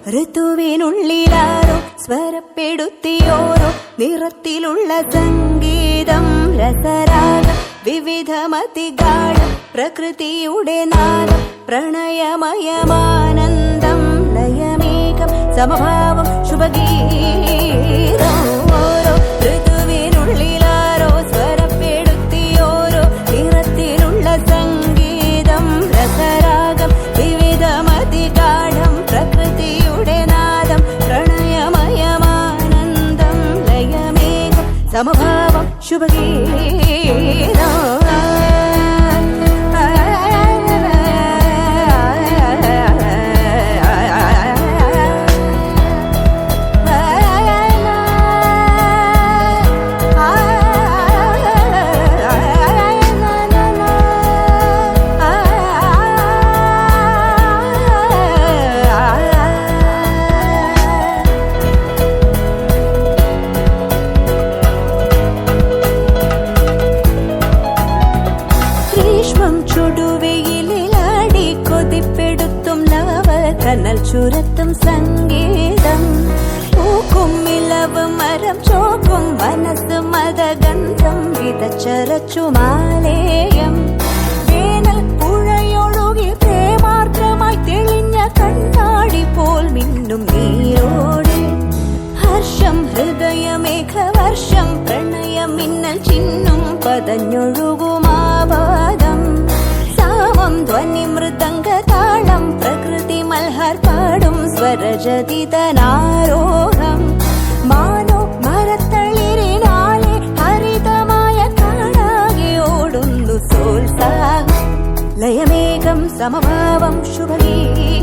ഋതുവിനുള്ളിലാരോ സ്വരപ്പെടുത്തിയോരോ നിറത്തിലുള്ള സംഗീതം രസരാഗം വിവിധമതിഗാഠം പ്രകൃതിയുടെ നാദം പ്രണയമയമാനന്ദം ലയമേകം സമഭാവം ശുഭഗീതം ഓരോ ഋതുവിനുള്ളിലാരോ സ്വരപ്പെടുത്തിയോരോ നിറത്തിലുള്ള സംഗീതം രസരാഗം വിവിധമതിഗാഠം പ്രകൃതിയുടെ നാദം പ്രണയമയമാനന്ദം ലയമേകം സമഭാവം ശുഭഗീതം ചുടുവെയിലാടി കൊതിപ്പെടുത്തും കനൽ ചുരത്തും സംഗീതം പൂക്കും ഇലവ് മരം ചോക്കും മനസ്സ് മതഗന്ധം വിതച്ചരച്ചുമാലേയം വേനൽ പുഴയൊഴുകി പ്രേമാർദ്രമായി തെളിഞ്ഞ കണ്ണാടി പോൽ മിന്നും നീരോടെ ഹർഷം ഹൃദയമേഘവർഷം പ്രണയം മിന്നൽ ചിന്നും പതഞ്ഞൊഴുകുമാപാദം സാമം ധ്വനി മൃദംഗതാളം പ്രകൃതി മൽഹാർ പാടും സ്വരജതിതനാരോഹം മാനോ മരത്തളിരിനാലെ ഹരിതമായ കാണാകെ ഓടുന്നു സോത്സാഹം ലയമേകം സമഭാവം ശുഭഗീതം